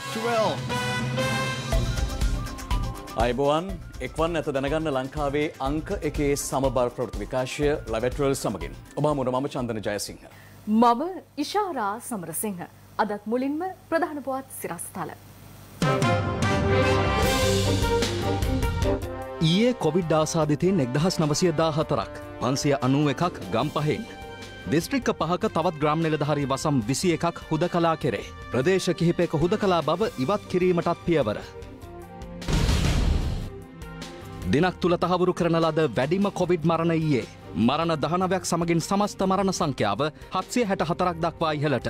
at 12. අයිබෝවන් එක්වන් ඇත දැනගන්න ලංකාවේ අංක එකේ සමබර ප්‍රවෘත්ති විකාශය live at 12 සමගින් ඔබ හමුවන මම චන්දන ජයසිංහ. මම ඉෂාරා සමරසිංහ. අදත් මුලින්ම ප්‍රධාන පුවත් සිරස්තල. ඊයේ කොවිඩ් ආසාදිතයින් 1914ක් 591ක් ගම්පහෙන්. දිස්ත්‍රික්ක 5ක තවත් ග්‍රාම නිලධාරී වසම් 21ක් හුදකලා කෙරේ. ප්‍රදේශ කිහිපයක හුදකලා බව ඉවත් කිරීමටත් පියවර. දිනක් තුල තහවුරු කරන ලද වැඩිම කොවිඩ් මරණ ඊයේ. මරණ 19ක් සමගින් සමස්ත මරණ සංඛ්‍යාව 764ක් දක්වා ඉහළට.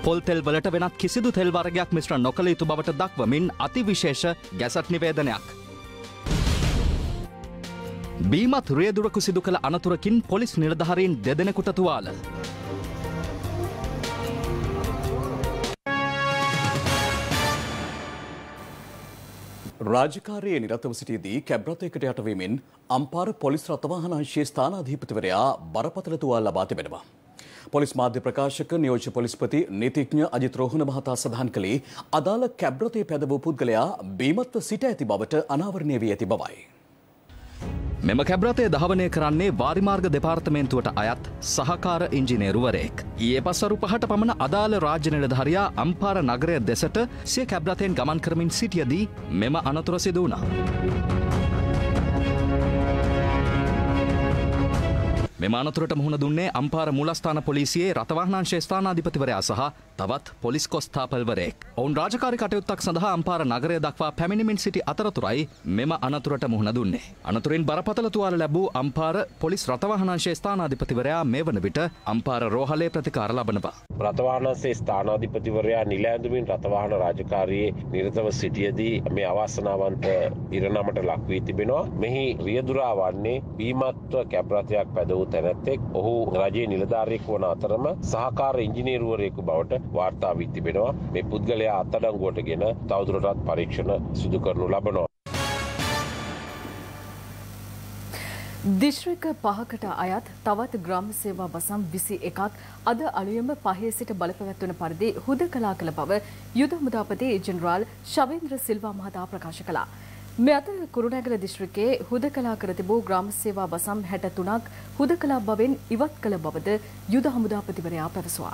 පොල් තෙල් වලට වෙනත් කිසිදු තෙල් වර්ගයක් මිශ්‍ර නොකළ යුතු බවට දක්වමින් අතිවිශේෂ ගැසට් නිවේදනයක්. බීමත් රියදුරකු සිදු කළ අනතුරකින් පොලිස් නිලධාරීන් දෙදෙනෙකුට තුවාල. රාජකාරියේ නිරතව සිටියේදී කැබ් රථයකට යටවීමෙන් අම්පාර පොලිස් රථවාහන අංශයේ ස්ථානාධිපතිවරයා බරපතල තුවාල ලබා තිබෙනවා. පොලිස් මාධ්‍ය ප්‍රකාශක නියෝජ්‍ය පොලිස්පති නීතිඥ අජිත් රෝහණ මහතා සඳහන් කළේ අදාළ කැබ් රථයේ පැදවූ පුද්ගලයා බීමත්ව සිට ඇති බවට අනාවරණය වී ඇති බවයි. මෙම කැබ් රථය ධාවනය කරන්නේ වාරිමාර්ග දෙපාර්තමේන්තුවට අයත් සහකාර ඉංජිනේරුවරයෙක්. ඊයේ පස්වරු 5ට පමණ අදාළ රාජ්‍ය නිලධාරියා අම්පාර නගරය දෙසට සිය කැබ් රථයෙන් ගමන් කරමින් සිටියදී මෙම අනතුර සිදු වුණා. මෙම අනතුරට මුහුණ දුන්නේ අම්පාර මූලස්ථාන පොලිසියේ රථවාහනාංශයේ ස්ථානාධිපතිවරයා සහ තවත් පොලිස් කොස්තාපල්වරයෙක්. ඔවුන් රාජකාරී කටයුත්තක් සඳහා අම්පාර නගරය දක්වා පැමිණෙමින් සිටි අතරතුරයි මෙම අනතුරට මුහුණ දුන්නේ. අනතුරින් බරපතල තුවාල ලැබූ අම්පාර පොලිස් රථවාහනාංශයේ ස්ථානාධිපතිවරයා මේ වන විට අම්පාර රෝහලේ ප්‍රතිකාර ලබනවා. රථවාහනාංශයේ ස්ථානාධිපතිවරයා නිල ඇඳුමින් රථවාහන රාජකාරියේ නිරතව සිටියේදී මේ අවාසනාවන්ත ඉරණමට ලක් වී තිබෙනවා. මෙහි රියදුරා වන්නේ බීමත්ව කැබ් රථයක් පැදවූ තැනැත්තෙක්. ඔහු රජයේ නිලධාරියෙකු වන අතරම සහකාර ඉංජිනේරුවරයෙකු බවට වාර්තා වී තිබෙනවා. මේ පුද්ගලයා අත්අඩංගුවටගෙන තවදුරටත් පරීක්ෂණ සිදු කරනු ලබනවා. දිස්ත්‍රික්ක 5කට අයත් තවත් ග්‍රාම සේවා වසම් 21ක් අද අලුයම 5 සිට බලපැවැත්වන පරිදි හුදකලා කළ බව යුද හමුදාපති ජෙනරාල් ශවේන්ද්‍ර සිල්වා මහතා ප්‍රකාශ කළා. මේ අතර කුරුණෑගල දිස්ත්‍රික්කයේ හුදකලා කර තිබූ ග්‍රාම සේවා වසම් 63ක් හුදකලා බවෙන් ඉවත් කළ බවද යුද හමුදාපතිවරයා පැවසුවා.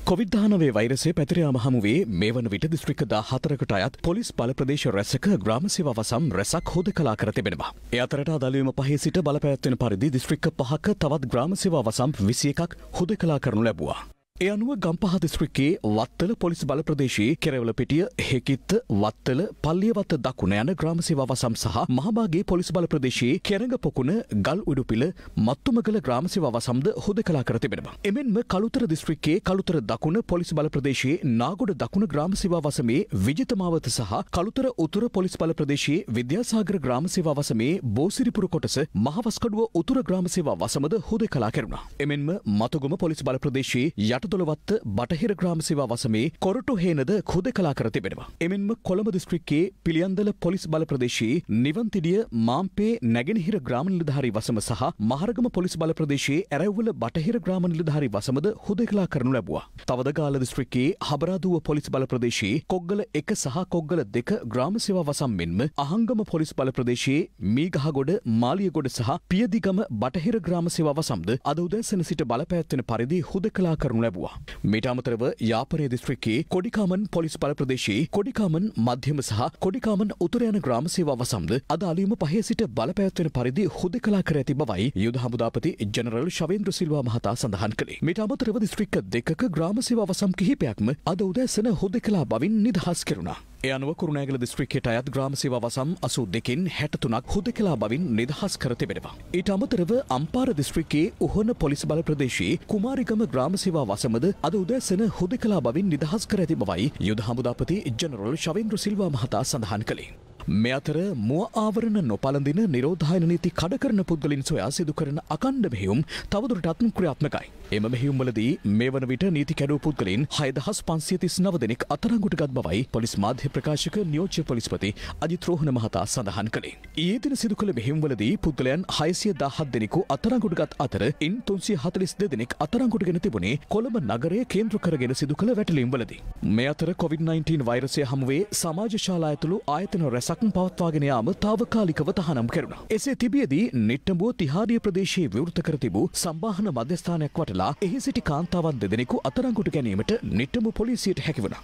කොවිඩ්-19 වෛරසය පැතිර යාම හමුවේ මේ වන විට දිස්ත්‍රික්ක 14කට අයත් පොලිස් බල ප්‍රදේශ රැසක ග්‍රාම සේවා වසම් රැසක් හුදකලා කර තිබෙනවා. ඒ අතරට අදාළවීම 5 සිට බලපැවැත්වෙන පරිදි දිස්ත්‍රික්ක 5ක තවත් ග්‍රාම සේවා වසම් 21ක් හුදකලා කරනු ලැබුවා. ඒ අනුව ගම්පහ දිස්ත්‍රික්කයේ වත්තල පොලිස් බල ප්‍රදේශයේ කෙරවලපිටිය, හෙකිත්ත, වත්තල, පල්ලියවත්ත දකුණ යන ග්‍රාම සේවා වසම් සහ මහබාගේ පොලිස් බල ප්‍රදේශයේ කෙරඟ පොකුණ, ගල් උඩුපිල, මත්තුමගල ග්‍රාම සේවා වසම්ද හුදකලා කර තිබෙනවා. එමෙන්ම කළුතර දිස්ත්‍රික්කයේ කළුතර දකුණ පොලිස් බල ප්‍රදේශයේ නාගොඩ දකුණ ග්‍රාම සේවා වසමේ විජිතමාවත සහ කළුතර උතුර පොලිස් බල ප්‍රදේශයේ විද්‍යාසාගර ග්‍රාම සේවා වසමේ බෝසිරිපුර කොටස මහවස්කඩුව උතුර ග්‍රාම සේවා වසමද හුදකලා කෙරුණා. එමෙන්ම මතුගම පොලිස් බල ප්‍රදේශයේ දොළවත්ත බටහිර ග්‍රාම සේවා වසමේ කොරටු හේනද හුදකලා කර තිබෙනවා. එමෙන්ම කොළඹ දිස්ත්‍රික්කයේ පිළියන්දල පොලිස් බල ප්‍රදේශයේ නිවන්තිඩිය මාම්පේ නැගෙනහිර ග්‍රාම නිලධාරී වසම සහ මහරගම පොලිස් බල ප්‍රදේශයේ ඇරැව්වල බටහිර ග්‍රාම නිලධාරී වසමද හුදකලා කරනු ලැබුවා. තවදගාල දිස්ත්‍රික්කයේ හබරාදුව පොලිස් බල ප්‍රදේශයේ කොග්ගල 1 සහ කොග්ගල 2 ග්‍රාම සේවා වසම් මෙන්ම අහංගම පොලිස් බල ප්‍රදේශයේ මීගහගොඩ මාලියගොඩ සහ පියදිගම බටහිර ග්‍රාම සේවා වසම්ද අද උදෑසන සිට බලපැවැත්වෙන පරිදි හුදකලා කරනු ලැබුවා. මීට අමතරව යාපනය දිස්ත්‍රික්කයේ කොඩිකාමන් පොලිස් බල ප්‍රදේශයේ කොඩිකාමන් මධ්‍යම සහ කොඩිකාමන් උතුර යන ග්‍රාම සේවා වසම්ද අද අලුයම 5 සිට බලපැවැත්වෙන පරිදි හුදකලා කර ඇති බවයි යුද හමුදාපති ජෙනරල් ශවේන්ද්‍ර සිල්වා මහතා සඳහන් කළේ. මීට අමතරව දිස්ත්‍රික්ක 2ක ග්‍රාම සේවා වසම් කිහිපයක්ම අද උදෑසන හුදකලා බවින් නිදහස් කෙරුණා. ඒ අනුව කුරුණෑගල දිස්ත්‍රික්කයට අයත් ග්‍රාම සේවා වසම් 82කින් 63ක් හුදකලා බවින් නිදහස් කර තිබෙනවා. ඊට අමතරව අම්පාර දිස්ත්‍රික්කයේ උහන පොලිස් බල ප්‍රදේශයේ කුමාරිගම ග්‍රාම සේවා වසමද අද උදෑසන හුදකලා බවින් නිදහස් කර ඇති බවයි යුද හමුදාපති ජෙනරල් ශවේන්ද්‍ර සිල්වා මහතා සඳහන් කළේ. මේ අතර මුව ආවරණ නොපළඳින නිරෝධායන නීති කඩ කරන පුද්ගලින් සොයා සිදු කරන අකණ්ඩ මෙහෙයුම් තවදුරටත් ක්‍රියාත්මකයි. එම මෙහෙයුම්වලදී මේ වන විට නීති කැඩූ පුද්ගලයන් 6539 දෙනෙක් අත්අඩංගුවට ගත් බවයි පොලිස් මාධ්‍ය ප්‍රකාශක නියෝජ්‍ය පොලිස්පති අජිත් රෝහණ මහතා සඳහන් කළේ. ඊයේ දින සිදු කළ මෙහෙයුම්වලදී පුද්ගලයන් 617 දෙනෙකු අත්අඩංගුවට ගත් අතර ඉන් 342 දෙනෙක් අත්අඩංගුවටගෙන තිබුණේ කොළඹ නගරය කේන්ද්‍ර කරගෙන සිදු කළ වැටලීම්වලදී. මේ අතර COVID-19 වෛරසය හමුවේ සමාජ ශාලා ඇතුළු ආයතන රැසක් පවත්වාගෙන යාම තාවකාලිකව තහනම් කෙරුණා. එසේ තිබියදී නිට්ටඹුව තිහාඩිය ප්‍රදේශයේ විවෘත කර තිබූ සම්බාහන මධ්‍යස්ථානයක් වටලා එහි සිටි කාන්තාවන් දෙදෙනෙකු අත්අඩංගුවට ගැනීමට නිට්ටඹුව පොලිසියට හැකි වුණා.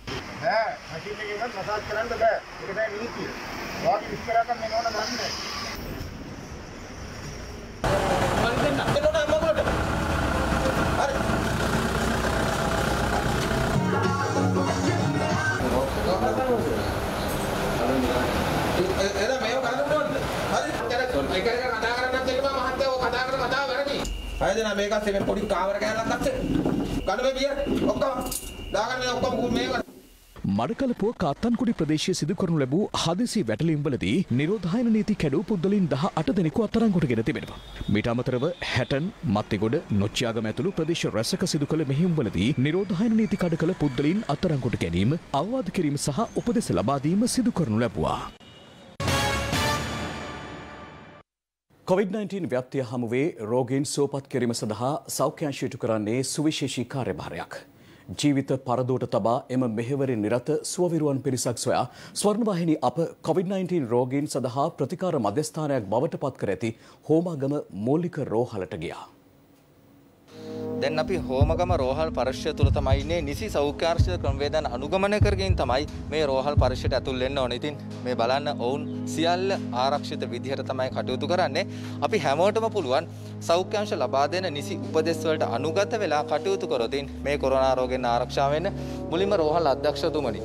මසාජ් කරන්න බෑ. ඒක තමයි නීතිය. වාගේ විස්තර කරන්න මෙන්න ඕන ගන්න. මම දෙන්න. එතකොට අම්මගලට. හරි. එද මේව කරන්න ඕනද? හරි. ඒක කතා කරන්නත් එක්ක මම මහත්තයා ඔය කතා කරන කතාව වැරදි. හරි දෙනා මේකත් මේ පොඩි කාමර කෑල්ලක් අස්සේ. ගන්න මේ බියර් ඔක්කොම දාගන්න ඔක්කොම මේක මඩකලපුව කාත්තන්කුඩි ප්‍රදේශයේ සිදු කරනු ලැබූ හදිසි වැටලීම්වලදී නිරෝධායන නීති කැඩූ පුද්ගලයන් 18 දෙනෙකු අත්අඩංගුවටගෙන තිබෙනවා. මීට අමතරව හැටන්, මත්තිගොඩ, නොච්චියාගම ඇතුළු ප්‍රදේශ රැසක සිදු කළ මෙහෙයුම්වලදී නිරෝධායන නීති කඩ කළ පුද්ගලයන් අත්අඩංගුවට ගැනීම, අවවාද කිරීම සහ උපදෙස් ලබා දීම සිදු කරනු ලැබුවා. COVID-19 ව්‍යාප්තිය හමුවේ රෝගීන් සුවපත් කිරීම සඳහා සෞඛ්‍ය අංශය ඉටු කරන්නේ සුවිශේෂී කාර්යභාරයක්. ජීවිත පරදෝට තබා එම මෙහෙවරින් නිරත සුවවිරුවන් පිරිසක් සොයා ස්වර්ණවාහිනී අප COVID-19 රෝගීන් සඳහා ප්‍රතිකාර මධ්‍යස්ථානයක් බවට පත් කර ඇති හෝමාගම මූලික රෝහලට ගියා. දැන් අපි හෝමගම රෝහල් පරිශ්‍රය තුල තමයි ඉන්නේ. නිසි සෞඛ්‍යාර්ථික ක්‍රමවේදයන් අනුගමනය කරගෙන තමයි මේ රෝහල් පරිශ්‍රයට ඇතුල් වෙන්න ඕනේ. ඉතින් මේ බලන්න ඔවුන් සියල්ල ආරක්ෂිත විදිහට තමයි කටයුතු කරන්නේ. අපි හැමෝටම පුළුවන් සෞඛ්‍ය අංශ ලබා දෙන නිසි උපදෙස් වලට අනුගත වෙලා කටයුතු කරොත් මේ කොරෝනා රෝගයෙන් ආරක්ෂා වෙන්න මුලින්ම රෝහල් අධ්‍යක්ෂතුමනි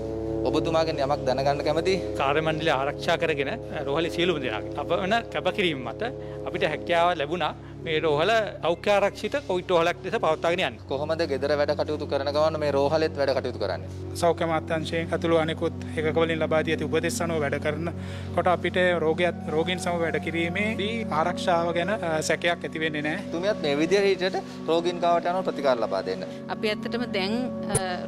ඔබතුමාගෙන් යමක් දැනගන්න කැමතියි. කාර්ය මණ්ඩලය ආරක්ෂා කරගෙන රෝහලේ සියලුම දෙනාගේ අප වෙන කැපකිරීම මත අපිට හැකියාව ලැබුණා මේ රෝහල සෞඛ්‍ය ආරක්ෂිත කොවිඩ් රෝහලක් ලෙස පවත්වාගෙන යන්න. කොහොමද ගෙදර වැඩ කටයුතු කරන ගමන් මේ රෝහලෙත් වැඩ කටයුතු කරන්නේ? සෞඛ්‍ය අමාත්‍යාංශයෙන් ඇතුළු අනෙකුත් ඒකකවලින් ලබා දී ඇති උපදෙස් අනුව වැඩ කරනකොට අපිට රෝගීන් සමග වැඩ කිරීමේදී ආරක්ෂාව ගැන සැකයක් ඇති වෙන්නේ නැහැ. තුමියත් මේ විදිහට රෝගීන් ගාවට යනවා ප්‍රතිකාර ලබා දෙන්න. අපි ඇත්තටම දැන්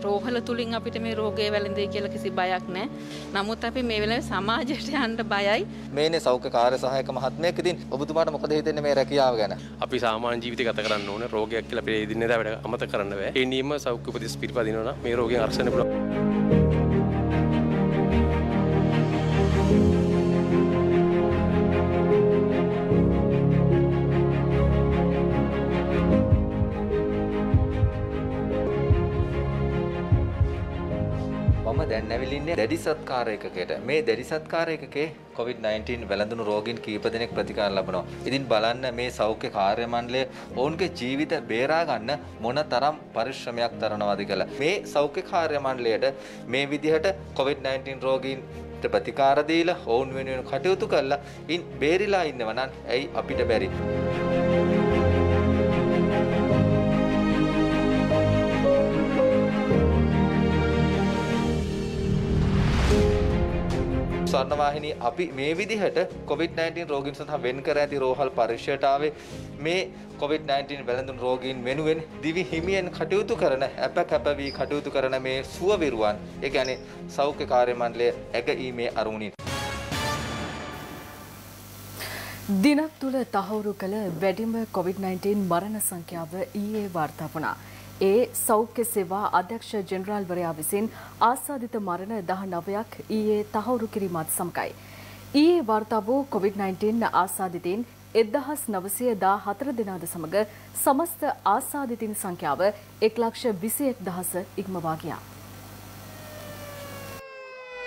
රෝහල තුලින් අපිට මේ රෝගය වැළඳෙයි කියලා කිසි බයක් නැහැ. නමුත් අපි මේ වෙලාවේ සමාජයට යන්න බයයි. මේනේ සෞඛ්‍ය කාර්ය සහායක මහත්මයෙක්. ඉතින් ඔබතුමාට මොකද හිතෙන්නේ මේ රැකියාව ගැන? අපි සාමාන්‍ය ජීවිතය ගත කරන්න ඕනේ. රෝගයක් කියලා අපේ එදිනෙදා වැඩ අමතක කරන්න බෑ. ඒ නියම සෞඛ්‍ය උපදෙස් පිළිපදිනවා නම් මේ රෝගයෙන් අරසන්න පුළුවන්. මම දැන් ඇවිල්ලා දැඩි සත්කාර ඒකකයට. මේ දැඩි සත්කාර ඒකකේ COVID-19 වැළඳුණු රෝගීන් කීප දෙනෙක් ප්‍රතිකාර ලබනවා. ඉතින් බලන්න මේ සෞඛ්‍ය කාර්ය මණ්ඩලය ඔවුන්ගේ ජීවිත බේරා ගන්න මොනතරම් පරිශ්‍රමයක් දරනවද කියලා. මේ සෞඛ්‍ය කාර්ය මණ්ඩලයට මේ විදිහට COVID-19 රෝගීන් ප්‍රතිකාර දීලා ඔවුන් වෙනුවෙන් කටයුතු කළා. ඉන් බේරිලා ඉන්නව නම් ඇයි අපිට බැරි? ස්වර්ණවාහිනී අපි මේ විදිහට COVID-19 රෝගීන් සඳහා වෙන් කර ඇති රෝහල් පරිශ්‍රයට ආවේ මේ COVID-19 වැළඳුණු රෝගීන් වෙනුවෙන් දිවි හිමියෙන් කටයුතු කරන කැප වී කටයුතු කරන මේ සුවවිරුවන් ඒ කියන්නේ සෞඛ්‍ය කාර්ය මණ්ඩලය ඇගීමේ අරමුණින් දිනක් තුල තහවුරු කළ වැඩිම COVID-19 මරණ සංඛ්‍යාව ඊයේ වාර්තා වුණා. ඒ සෞඛ්‍ය සේවා අධ්‍යක්ෂ ජෙනරාල්වරයා විසින් ආසාදිත මරණ 19ක් ඊයේ තහවුරු කිරීමත් සමගයි. ඊයේ වාර්තා වූ COVID-19 ආසාදිතයින් 1914 දෙනාද සමග සමස්ත ආසාදිතින් සංඛ්‍යාව 1,21,000 ඉක්මවා ගියා.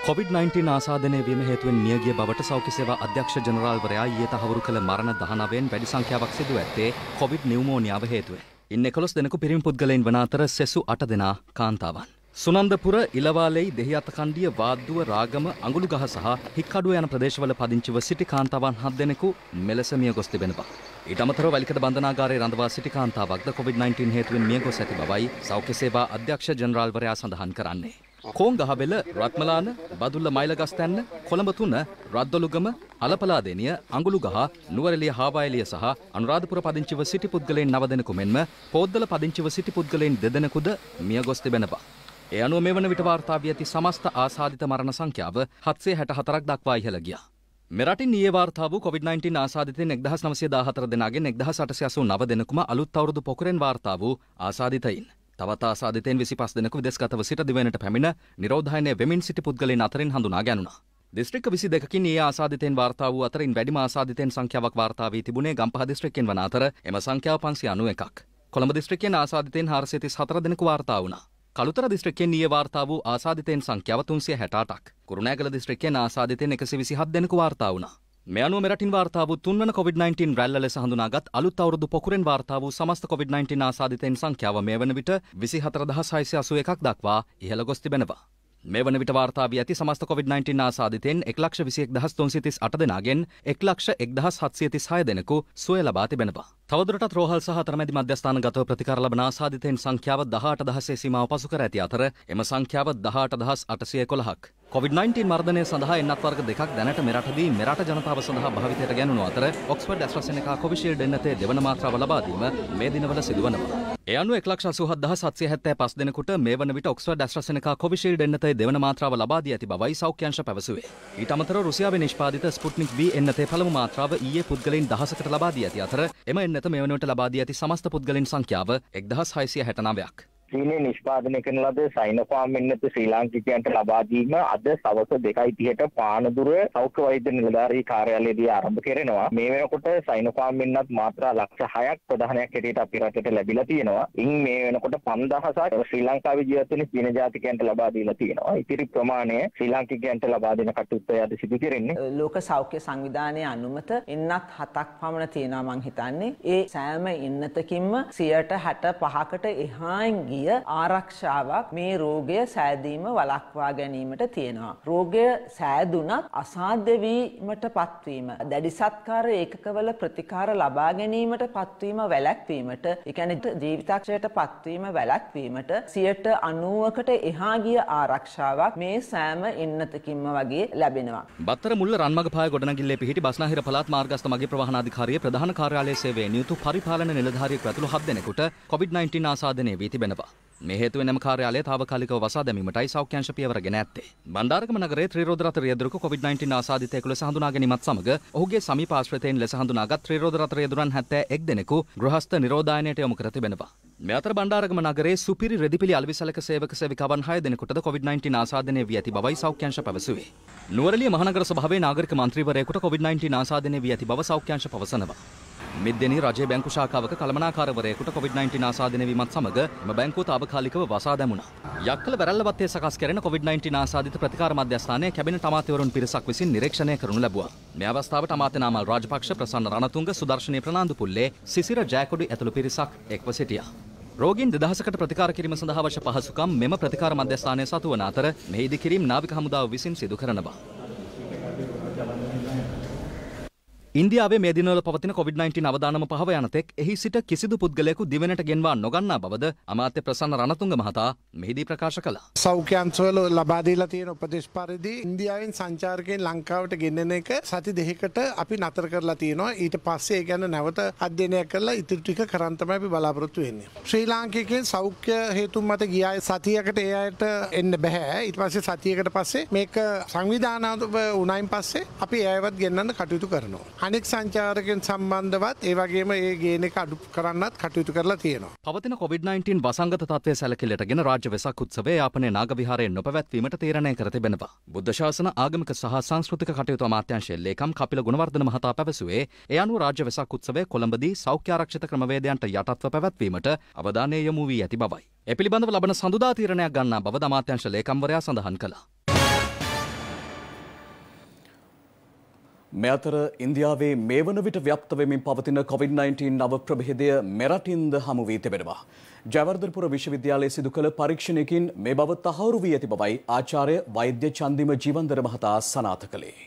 COVID-19 ආසාදනය වීම හේතුවෙන් මියගිය බවට සෞඛ්‍ය සේවා අධ්‍යක්ෂ ජනරාල්වරයා ඊයේ තහවුරු කළ මරණ 19න් වැඩි සංඛ්‍යාවක් සිදු ඇත්තේ COVID නියුමෝනියාව හේතුවෙන්. ඉන් 11 දෙනෙකු පිරිමි පුද්ගලයන් වන අතර සෙසු 8 දෙනා කාන්තාවන්. සුනන්දපුර, ඉලවාලෙයි, දෙහිඅත්තකණ්ඩිය, වාද්දුව, රාගම, අඟුළුගහ සහ හික්කඩුව යන ප්‍රදේශවල පදිංචිව සිටි කාන්තාවන් 7 දෙනෙකු මෙලෙස මිය ගොස් තිබෙන බව. ඊට අමතරව වැලිකඩ බන්ධනාගාරයේ රඳවා සිටි කාන්තාවක්ද COVID-19 හේතුවෙන් මිය ගොස් ඇති බවයි සෞඛ්‍ය සේවා අධ්‍යක්ෂ ජනරාල්වරයා සඳහන් කරන්නේ. කෝංගහවෙල රත්මලාන බදුල්ල මයිලගස්තැන්න කොළඹ 3 රද්දොළුගම අලපලාදෙනිය අඟුළුගහ නුවරඑළිය හාවයිලිය සහ අනුරාධපුර පදිංචිව සිටි පුද්ගලයන් 9 දෙනෙකු මෙන්ම පොද්දල පදිංචිව සිටි පුද්ගලයන් 2 දෙනෙකුද මිය ගොස් තිබෙනවා. ඒ අනුව මෙවන විට වාර්තා වී ඇති සමස්ත ආසාදිත මරණ සංඛ්‍යාව 764ක් දක්වා ඉහළ ගියා. මෙරටින් ඊයේ වාර්තා වූ COVID-19 ආසාදිතයින් 1914 දෙනාගෙන් 1889 දෙනෙකුම අලුත් අවුරුදු පොකුරෙන් වාර්තා වූ ආසාදිතයින්. තවත් ආසාදිතයින් 25 දෙනෙකු විදේශගතව සිට දිවයිනට පැමිණ නිරෝධායනය වෙමින් සිටි පුද්ගලයන් අතරින් හඳුනා ගැනුණා. දිස්ත්‍රික්ක 22කින් ඊයේ ආසාදිතයින් වාර්තා වූ අතරින් වැඩිම ආසාදිතයින් සංඛ්‍යාවක් වාර්තා වී තිබුණේ ගම්පහ දිස්ත්‍රික්කයෙන් වන අතර එම සංඛ්‍යාව 591ක්. කොළඹ දිස්ත්‍රික්කයෙන් ආසාදිතයින් 434 දෙනෙකු වාර්තා වුණා. කළුතර දිස්ත්‍රික්කයෙන් ඊයේ වාර්තා වූ ආසාදිතයින් සංඛ්‍යාව 368ක්. කුරුණෑගල දිස්ත්‍රික්කයෙන් ආසාදිතයින් 127 දෙනෙකු වාර්තා වුණා. මේ අනුව මෙරටින් වාර්තා වූ තුන්වන COVID-19 රැල්ල ලෙස හඳුනාගත් අලුත් අවුරුදු පොකුරෙන් වාර්තා වූ සමස්ත COVID-19 ආසාදිතයින් සංඛ්‍යාව මේ වන විට 24681ක් දක්වා ඉහළ ගොස් තිබෙනවා. මේ වන විට වාර්තා වී ඇති සමස්ත COVID-19 ආසාදිතයින් 1,21,338 දෙනාගෙන් 1,01,736 දෙනෙකු සුවය ලබා තිබෙනවා. තවදුරටත් රෝහල් සහ අතරමැදි මධ්‍යස්ථානගතව ප්‍රතිකාර ලබන ආසාදිතයින් සංඛ්‍යාව 18000 සීමාව පසු කර ඇති අතර එම සංඛ්‍යාව 18811ක්. COVID-19 මර්ධනය සඳහා එන්නත් වර්ග දෙකක් දැනට මෙරටදී මෙරට ජනතාව සඳහා භාවිතයට ගැනුණු අතර ඔක්ස්ෆර්ඩ් ඇස්ට්‍රාසෙනෙකා කොවිෂීල්ඩ් එන්නතේ දෙවන මාත්‍රාව ලබා දීම මේ දිනවල සිදුවනවා. ඒ අනුව 1,87,775 දෙනෙකුට මේ වන විට ඔක්ස්ෆර්ඩ් ඇස්ට්‍රාසෙනෙකා කොවිෂීල්ඩ් එන්නතේ දෙවන මාත්‍රාව ලබා දී ඇති බවයි සෞඛ්‍ය අංශ පැවසුවේ. ඊට අමතරව රුසියාවේ නිෂ්පාදිත ස්පුට්නික් V එන්නතේ පළමු මාත්‍රාව ඊයේ පුද්ගලයන් 1000කට ලබා දී ඇති අතර එම එන්නත මේ වන විට ලබා දී ඇති සමස්ත පුද්ගලයන් සංඛ්‍යාව 1669ක්. චීනයේ නිෂ්පාදනය කරන ලද සයිනෝෆාම් එන්නත ශ්‍රී ලාංකිකයන්ට ලබා දීම අද සවස 2:30ට පානදුර සෞඛ්‍ය වෛද්‍ය නිලධාරී කාර්යාලයේදී ආරම්භ කෙරෙනවා. මේ වෙනකොට සයිනෝෆාම් එන්නත් මාත්‍රා ලක්ෂ 6ක් ප්‍රධානයක් හැටියට අපේ රටට ලැබිලා තියෙනවා. ඉන් මේ වෙනකොට 5000ක් ශ්‍රී ලංකාවේ ජීවත් වෙන චීන ජාතිකයන්ට ලබා දීලා තියෙනවා. ඉතිරි ප්‍රමාණය ශ්‍රී ලාංකිකයන්ට ලබා දෙන කටයුත්ත යද සිදු කෙරෙන්නේ. ලෝක සෞඛ්‍ය සංවිධානයේ අනුමත එන්නත් 7ක් පමණ තියෙනවා මං හිතන්නේ. ඒ සෑම එන්නතකින්ම 65%කට එහායින් ආරක්ෂාවක් මේ රෝගය සෑදීම වළක්වා ගැනීමට තියෙනවා. රෝගය සෑදුනත් අසාධ්‍ය වීමට පත්වීම, දැඩි සත්කාර ඒකකවල ප්‍රතිකාර ලබා ගැනීමට පත්වීම වැළැක්වීමට, ඒ කියන්නේ ජීවිතක්ෂයට පත්වීම වැළැක්වීමට 90%කට එහා ගිය ආරක්ෂාවක් මේ සෑම එන්නතකින්ම වගේ ලැබෙනවා. බත්තර මුල්ල රන්මගපාය ගොඩනැගිල්ලේ පිහිටි බස්නාහිර පළාත් මාර්ගස්ථ මගී ප්‍රවාහන අධිකාරියේ ප්‍රධාන කාර්යාලයේ සේවයේ නියුතු පරිපාලන නිලධාරියෙකු ඇතුළු 7 දෙනෙකුට COVID-19 ආසාදනය වී තිබෙනවා. මේ හේතුවෙන් එම කාර්යාලය තාවකාලිකව වසා දැමීමටයි සෞඛ්‍ය අංශ පියවර ගෙන ඇත්තේ. බණ්ඩාරගම නගරයේ ත්‍රිරෝද රථ රියදුරක COVID-19 ආසාදිතයෙකු ලෙස හඳුනා ගැනීමත් සමග ඔහුගේ සමීප ආශ්‍රිතයින් ලෙස හඳුනාගත් ත්‍රිරෝද රථ රියදුරන් 71 දෙනෙකු ගෘහස්ත නිරෝධායනයට යොමු කර තිබෙනවා. මේ අතර බණ්ඩාරගම නගරයේ සුපිරි රෙදිපිලි අලෙවිසලක සේවක සේවිකාවන් 6 දෙනෙකුටද COVID-19 ආසාදනය වී ඇති බවයි සෞඛ්‍ය අංශ පැවසුවේ. නුවරඑළිය මහනගර සභාවේ නාගරික මන්ත්‍රීවරයෙකුට COVID-19 ආසාදනය වී ඇති බව සෞඛ්‍ය අංශ පවසනවා. මිද්දෙනි රජයේ බැංකු ශාඛාවක කළමනාකාරවරයෙකුට COVID-19 ආසාදනය වීමත් සමග එම බැංකුව තාවකාලිකව වසා දැමුණා. යක්කල වැරැල්ලවත්තේ සකස් කෙරෙන COVID-19 ආසාදිත ප්‍රතිකාර මධ්‍යස්ථානයේ කැබිනට් අමාත්‍යවරුන් පිරිසක් විසින් නිරීක්ෂණය කරනු ලැබුවා. මේ අවස්ථාවට අමාත්‍ය නාමල් රාජපක්ෂ, ප්‍රසන්න රණතුංග, සුදර්ශනී ප්‍රනාන්දු පුල්ලේ, සිසිර ජයකොඩි ඇතුළු පිරිසක් එක්ව සිටියා. රෝගීන් 2000කට ප්‍රතිකාර කිරීම සඳහා අවශ්‍ය පහසුකම් මෙම ප්‍රතිකාර මධ්‍යස්ථානයේ සතු වන අතර මෙහි ඉදිකිරීම නාවික හමුදාව විසින් සිදු කරනවා. ඉන්දියාවේ මේ දිනවල පවතින COVID-19 අවදානම පහව යන තෙක් එහි සිට කිසිදු පුද්ගලයෙකු දිවෙනට ගෙන්වා නොගන්නා බවද අමාත්‍ය ප්‍රසන්න රණතුංග මහතා මෙහිදී ප්‍රකාශ කළා. සෞඛ්‍ය අංශවල ලබා දීලා තියෙන උපදේශ පරිදි ඉන්දියාවෙන් සංචාරකයන් ලංකාවට ගෙනෙන එක සති දෙකකට අපි නතර කරලා තියෙනවා. ඊට පස්සේ ඒ ගැන නැවත අධ්‍යයනය කරලා ඉතිරි ටික කරන් තමයි අපි බලාපොරොත්තු වෙන්නේ. ශ්‍රී ලාංකිකයන් සෞඛ්‍ය හේතුන් මත ගියා සතියකට ඒ අයට එන්න බෑ. ඊට පස්සේ සතියකට පස්සේ මේක සංවිධානාත්මක වුණායින් පස්සේ අපි ඒවත් ගෙන්නන්න කටයුතු කරනවා. අනෙක් සංචාරකයන් සම්බන්ධවත් ඒ වගේම ඒ ගේන එක අඩු කරන්නත් කටයුතු කරලා තියෙනවා. පවතින COVID-19 වසංගත තත්ත්වය සැලකිල්ලටගෙන රාජ්‍ය වෙසක් උත්සවය යාපනයේ නාග විහාරයේ නොපැවැත්වීමට තීරණය කර තිබෙනවා. බුද්ධ ශාසන ආගමික සහ සංස්කෘතික කටයුතු අමාත්‍යාංශයේ ලේකම් කපිල ගුණවර්ධන මහතා පැවසුවේ ඒ අනුව රාජ්‍ය වෙසක් උත්සවය කොළඹදී සෞඛ්‍ය ආරක්ෂිත ක්‍රමවේදයන්ට යටත්ව පැවැත්වීමට අවධානය යොමු වී ඇති බවයි. ඒ පිළිබඳව ලබන සඳුදා තීරණයක් ගන්නා බව අමාත්‍යාංශ ලේකම්වරයා සඳහන් කළා. මේ අතර ඉන්දියාවේ මේ වන විට ව්‍යාප්ත වෙමින් පවතින COVID-19 නව ප්‍රභේදය මෙරටින්ද හමු වී තිබෙනවා. ජයවර්ධනපුර විශ්වවිද්‍යාලයේ සිදු කළ පරීක්ෂණයකින් මේ බව තහවුරු වී ඇති බවයි ආචාර්ය වෛද්‍ය චන්දිම ජීවන්දර මහතා සනාථ කළේ.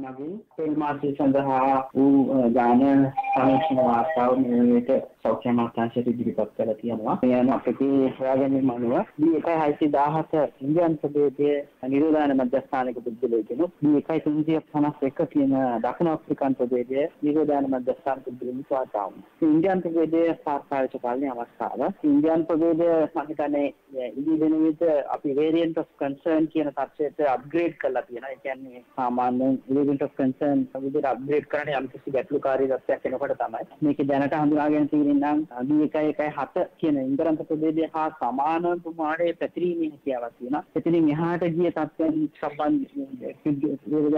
මගින් තෙල් මාසය සඳහා වූ දාන සමීක්ෂණ වාර්තාව මේ විදිහට සෞඛ්‍ය අමාත්‍යාංශයට ඉදිරිපත් කරලා තියෙනවා. මේ අනුව අපේ හොයාගැනීම අනුව B1617 ඉන්දියානු ප්‍රදේශයේ නිරෝධායන මධ්‍යස්ථානයක පුද්ගලයෙක් කෙනෙක් B1351 කියන දකුණු ආෆ්‍රිකානු ප්‍රදේශයේ නිරෝධායන මධ්‍යස්ථාන පුද්ගලයෙක් වාතාව. ඉන්දියානු ප්‍රදේශයේ පාර්ශවික පාලනයේ අවස්ථාව. ඉන්දියානු ප්‍රදේශයේ මම හිතන්නේ ඉදිරි වෙන විට අපි variant of concern කියන තත්ත්වයට අප්ග්‍රේඩ් කරලා තියෙනවා. ඒ කියන්නේ සාමාන්‍යයෙන් variant of concern විදිහට අප්ග්‍රේඩ් කරන්න යම් කිසි ගැටලුකාරී තත්ත්වයක් එනකොට තමයි මේක දැනට හඳුනාගෙන තියෙන නම් B117 කියන ඉන්දියානු ප්‍රදේශයේ හා සමාන ප්‍රමාණයේ පැතිරීමේ හැකියාවක් තියෙනවා. එතනින් එහාට ගිය තත්ත්වයන්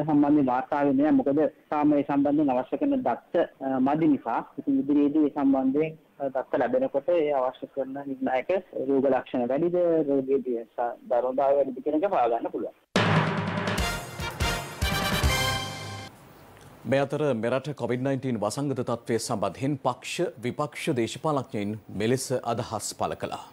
සම්බන්ධ වාර්තාවේ නෑ. මොකද තාම ඒ සම්බන්ධයෙන් අවශ්‍ය කරන දත්ත මදි නිසා ඉතින් ඉදිරියේදී ඒ සම්බන්ධයෙන් දත්ත ලැබෙනකොට ඒ අවශ්‍ය කරන නිර්ණායක රෝග ලක්ෂණ වැඩිද රෝගයේ දරුණුතාවය වැඩිද කියන එක හොයාගන්න පුළුවන්. මේ අතර මෙරට COVID-19 වසංගත තත්ත්වය සම්බන්ධයෙන් පක්ෂ විපක්ෂ දේශපාලඥයින් මෙලෙස අදහස් පළ කළා.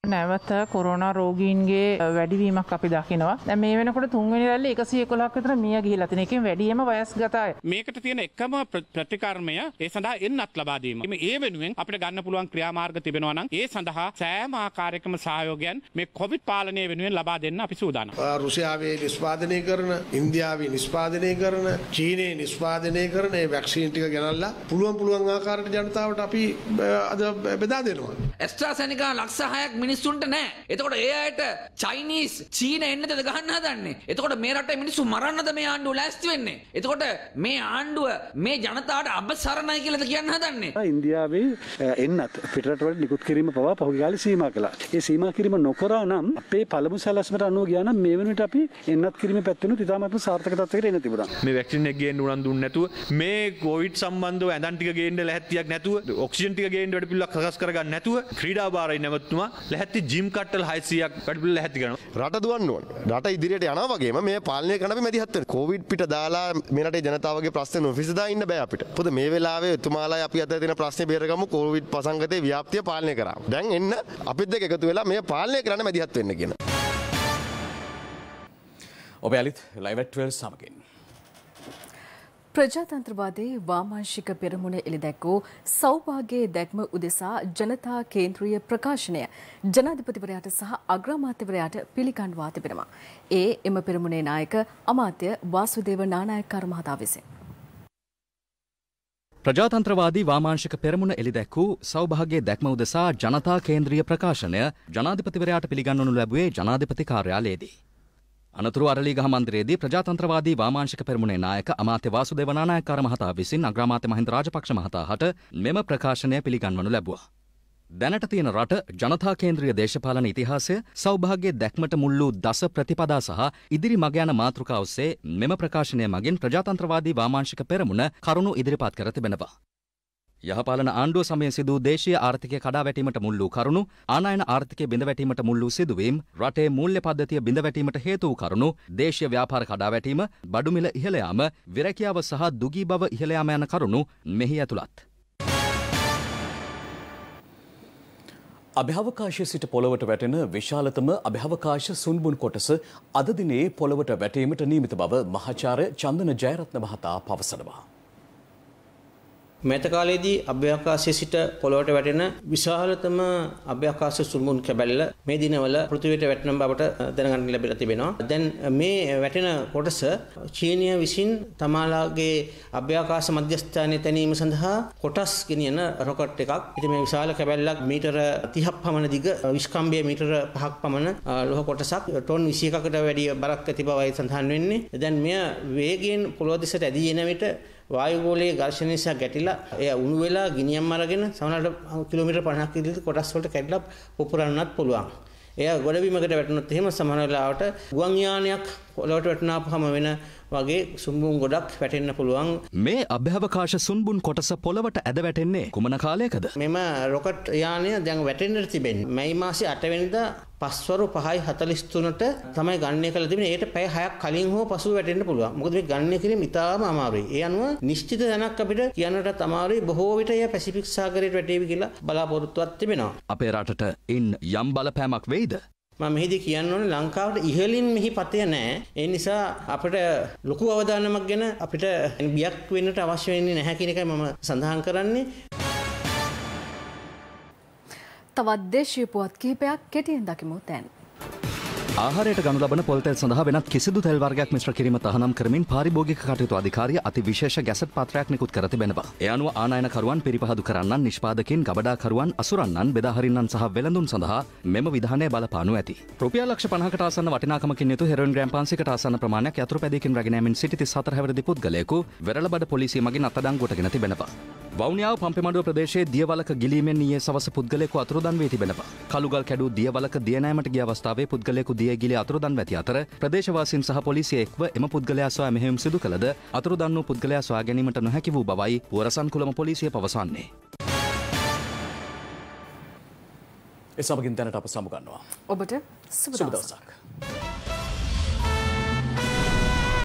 නැවත කොරෝනා රෝගීන්ගේ වැඩිවීමක් අපි දකිනවා. දැන් මේ වෙනකොට තුන්වෙනි රැල්ලේ 111ක් විතර මිය ගිහිලා තියෙන එකෙන් වැඩිම වයස්ගත අය. මේකට තියෙන එකම ප්‍රතිකර්මය ඒ සඳහා එන්නත් ලබා දීම. ඒ වෙනුවෙන් අපිට ගන්න පුළුවන් ක්‍රියාමාර්ග තිබෙනවා නම් ඒ සඳහා සෑම ආකාරයකම සහයෝගයන් මේ කොවිඩ් පාලනය වෙනුවෙන් ලබා දෙන්න අපි සූදානම්. රුසියාවේ නිෂ්පාදනය කරන, ඉන්දියාවේ නිෂ්පාදනය කරන, චීනයේ නිෂ්පාදනය කරන මේ වැක්සින් ටික ගෙනල්ලා පුළුවන් ආකාරයට ජනතාවට අපි අද බෙදා දෙනවා. ඇස්ට්‍රාසෙනිකා ලක්ෂ 6ක් මිනිස්සුන්ට නෑ. එතකොට ඒ අයට චයිනීස් චීන එන්නද ගහන්න හදන්නේ. එතකොට මේ රටේ මිනිස්සු මරන්නද මේ ආණ්ඩුව ලෑස්ති වෙන්නේ. එතකොට මේ ආණ්ඩුව මේ ජනතාවට අබසරණයි කියලාද කියන්න හදන්නේ. ඉන්දියාවේ එන්නත් පිටරට වල නිකුත් කිරීම පවා පහුගිය කාලේ සීමා කළා. ඒ සීමා කිරීම නොකරා නම් අපේ පළමු සැලැස්මට අනුව ගියා නම් මේ වෙනකොට අපි එන්නත් කිරීමේ පැත්තෙනුත් ඉතාමත්ම සාර්ථක තත්ත්වයකට එන්න තිබුණා. මේ වැක්සින් එක ගේන්න උනන් දුන්නේ නැතුව මේ කොවිඩ් සම්බන්ධව ඇඳන් ටික ගේන්න ලැහැත්තියක් නැතුව ඔක්සිජන් ටික ගේන්න වැඩ පිළිවෙලක් සකස් කරගන්න නැතුව ක්‍රීඩා භාරයි නැවතුණා. ලැහැත්ති ජිම් කට්ටල් 600ක් වැඩ පිළිවෙල ලැහැත්ති කරනවා. රට දුවන්න ඕන. රට ඉදිරියට යනවා වගේම මේ පාලනය කරන්න අපි මැදිහත් වෙනවා. කොවිඩ් පිට දාලා මේ රටේ ජනතාවගේ ප්‍රශ්න නොවිසඳා ඉන්න බෑ අපිට. පොද මේ වෙලාවේ එතුමාලායි අපි අතර තියෙන ප්‍රශ්නේ බේරගමු. කොවිඩ් පසංගතේ ව්‍යාප්තිය පාලනය කරා. දැන් එන්න අපිත් දෙක එකතු වෙලා මේ පාලනය කරන්න මැදිහත් වෙන්න කියන. ඔබ යලිත් ලයිව් ඇට් 12 සමගින් ප්‍රජාතන්ත්‍රවාදී වාමාංශික පෙරමුණ එළිදැක්වූ සෞභාග්‍යයේ දැක්ම උදෙසා ජනතා කේන්ද්‍රීය ප්‍රකාශනය ජනාධිපතිවරයාට සහ අග්‍රාමාත්‍යවරයාට පිළිගන්වා තිබෙනවා. එම පෙරමුණේ නායක අමාත්‍ය වාසුදේව නානායක්කාර මහතා විසින්. ප්‍රජාතන්ත්‍රවාදී වාමාංශික පෙරමුණ එළිදැක්වූ සෞභාග්‍යයේ දැක්ම උදෙසා ජනතා කේන්ද්‍රීය ප්‍රකාශනය ජනාධිපතිවරයාට පිළිගන්වනු ලැබුවේ ජනාධිපති කාර්යාලයේදී. අනතුරු අරලිගහ මන්දිරයේදී ප්‍රජාතන්ත්‍රවාදී වාමාංශික පෙරමුණේ නායක අමාත්‍ය වාසුදේව නානායක්කාර මහතා විසින් අග්‍රාමාත්‍ය මහින්ද රාජපක්ෂ මහතාට මෙම ප්‍රකාශනය පිළිගන්වනු ලැබුවා. දැනට තියෙන රට ජනතා කේන්ද්‍රීය දේශපාලන ඉතිහාසය සෞභාග්‍යයේ දැක්මට මුල් වූ දස ප්‍රතිපදා සහ ඉදිරි මග යන මාතෘකා ඔස්සේ මෙම ප්‍රකාශනය මගින් ප්‍රජාතන්ත්‍රවාදී වාමාංශික පෙරමුණ කරුණු ඉදිරිපත් කර තිබෙනවා. යහපාලන ආණ්ඩුව සමයේ සිදු දේශීය ආර්ථිකය කඩා වැටීමට මුල් වූ කරුණු, ආනයන ආර්ථිකය බිඳ වැටීමට මුල් වූ සිදුවීම්, රටේ මූල්‍ය පද්ධතිය බිඳ වැටීමට හේතු වූ කරුණු, දේශීය ව්‍යාපාර කඩා වැටීම, බඩු මිල ඉහළ යාම, විරැකියාව සහ දුගී බව ඉහළ යාම යන කරුණු මෙහි ඇතුළත්. අභ්‍යවකාශයේ සිට පොළවට වැටෙන විශාලතම අභ්‍යවකාශ සුන්බුන් කොටස අද දිනේ පොළවට වැටීමට නියමිත බව මහාචාර්ය චන්දන ජයරත්න මහතා පවසනවා. මෙත කාලයේදී අභ්‍යවකාශයේ සිට පොළොවට වැටෙන විශාලතම අභ්‍යවකාශ සුන්බුන් කැබැල්ල මේ දිනවල පෘථිවියට වැටෙන බවට දැනගන්න ලැබිලා තිබෙනවා. දැන් මේ වැටෙන කොටස චීනය විසින් තමාලාගේ අභ්‍යවකාශ මධ්‍යස්ථානයේ තැනීම සඳහා කොටස් ගෙනියන රොකට් එකක්. ඉතින් මේ විශාල කැබැල්ලක් මීටර 30ක් පමණ දිග, විස්කම්භය මීටර 5ක් පමණ ලෝහ කොටසක්, ටොන් 21කට වැඩි බරක් ඇති බවයි සඳහන් වෙන්නේ. දැන් මෙය වේගයෙන් පොළොව දෙසට ඇදී එන විට වායුගෝලයේ ඝර්ෂණය නිසා ගැටිලා එය උණු වෙලා ගිනියම් අරගෙන සමහරවිට කිලෝමීටර් 50ක ඉදිරියට කොටස් වලට කැඩලා පුපුරන්නත් පුළුවන්. එය ගොඩබිමකට වැටුණොත් එහෙම සමහර වෙලාවට ගුවන් යානයක් පොළොවට වැටුණාම වෙන වගේ සුන්බුන් ගොඩක් වැටෙන්න පුළුවන්. මේ අභ්‍යවකාශ සුන්බුන් කොටස පොළවට ඇද වැටෙන්නේ කුමන කාලයකද? මෙම රොකට් යානය දැන් වැටෙන්නට තිබෙන්නේ මැයි මාසේ 8 වෙනිදා පස්වරු 5:43ට තමයි ගණනය කරලා තිබෙන්නේ. ඒකට පැය 6ක් කලින් හෝ පසුව වැටෙන්න පුළුවන්. මොකද මේ ගණනය කිරීම ඉතාම අමාරුයි. ඒ අනුව නිශ්චිත දැනක් අපිට කියන්නටත් අමාරුයි. බොහෝ විට එය පැසිෆික් සාගරයට වැටේවි කියලා බලාපොරොත්තුවක් තිබෙනවා. අපේ රටට ඉන් යම් බලපෑමක් වෙයිද? මම මෙහිදී කියන්න ඕනේ ලංකාවට ඉහළින් මෙහි පතය නැහැ. ඒ නිසා අපිට ලොකු අවධානමක් ගැන අපිට බියක් වෙන්නට අවශ්‍ය වෙන්නේ නැහැ කියන එකයි මම සඳහන් කරන්නේ. තවත් දේශීය පුවත් කිහිපයක් කෙටියෙන් දකිමු දැන්. ආහාරයට ගනු ලබන පොල් තෙල් සඳහා වෙනත් කිසිදු තෙල් වර්ගයක් මිශ්‍ර කිරීම තහනම් කරමින් පාරිභෝගික කටයුතු අධිකාරිය අති විශේෂ ගැසට් පත්‍රයක් නිකුත් කර තිබෙනවා. ඒ අනුව ආනයනකරුවන් පිරිපහදු කරන්නන්, නිෂ්පාදකයන්, ගබඩාකරුවන්, අසුරන්නන්, බෙදාහරින්නන් සහ වෙළඳුන් සඳහා මෙම විධානය බලපානු ඇති. රුපියල් ලක්ෂ 50කට ආසන්න වටිනාකමකින් යුතු හෙරොයින් ග්‍රෑම් 500කට ආසන්න ප්‍රමාණයක් යතුරුපැදියකින් රැගෙන යමින් සිටි 34 හැවිරිදි පුද්ගලයෙකු වෙරළබඩ පොලිසිය මගින් අත්අඩංගුවට ගෙන තිබෙනවා. වවුනියාව පම්පෙමඩුව ප්‍රදේශයේ දියවලක ගිලීමෙන් ඊයේ සවස පුද්ගලයෙකු අතුරුදන් වී තිබෙනවා. කළුගල් කැඩූ දියවලක දියනෑමට ගිය අවස්ථාවේ පුද්ගලයෙකු දිය ගිලී අතුරුදන් ඇති අතර ප්‍රදේශවාසීන් සහ පොලිසිය එක්ව එම පුද්ගලයා සොයා මෙහෙයුම් සිදු කළද අතුරුදන් වූ පුද්ගලයා සොයා ගැනීමට නොහැකි වූ බවයි පුවරසන්කුලම පොලිසිය පවසන්නේ. ඒ සමගින් දැනට අප සමුගන්නවා. ඔබට සුබ දවසක්.